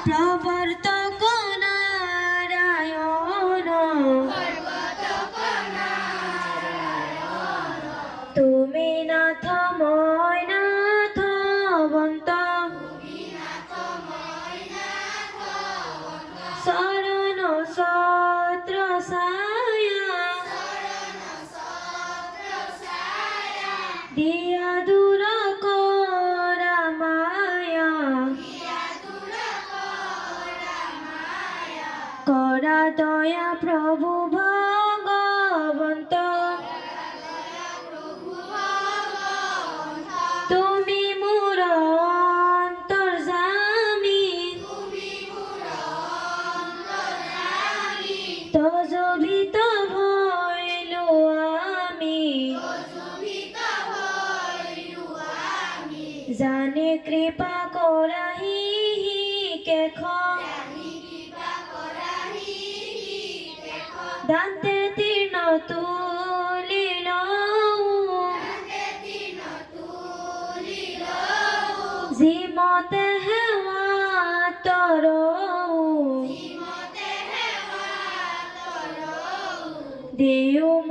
প্রবর্তক নারায়ণ তুমি নাথ ময়নাথবন্ত শরণ সত্র সায়া দিয়া দূর করা মায়া করা দয়া প্রভু ভগবন্ত তুমি মোর অন্তর্যামী তজভিত হইল আমি জানে কৃপা করাহি কেখ দান্তে তীর্ণ তুলিল জীমতে হেওয়া তর দেও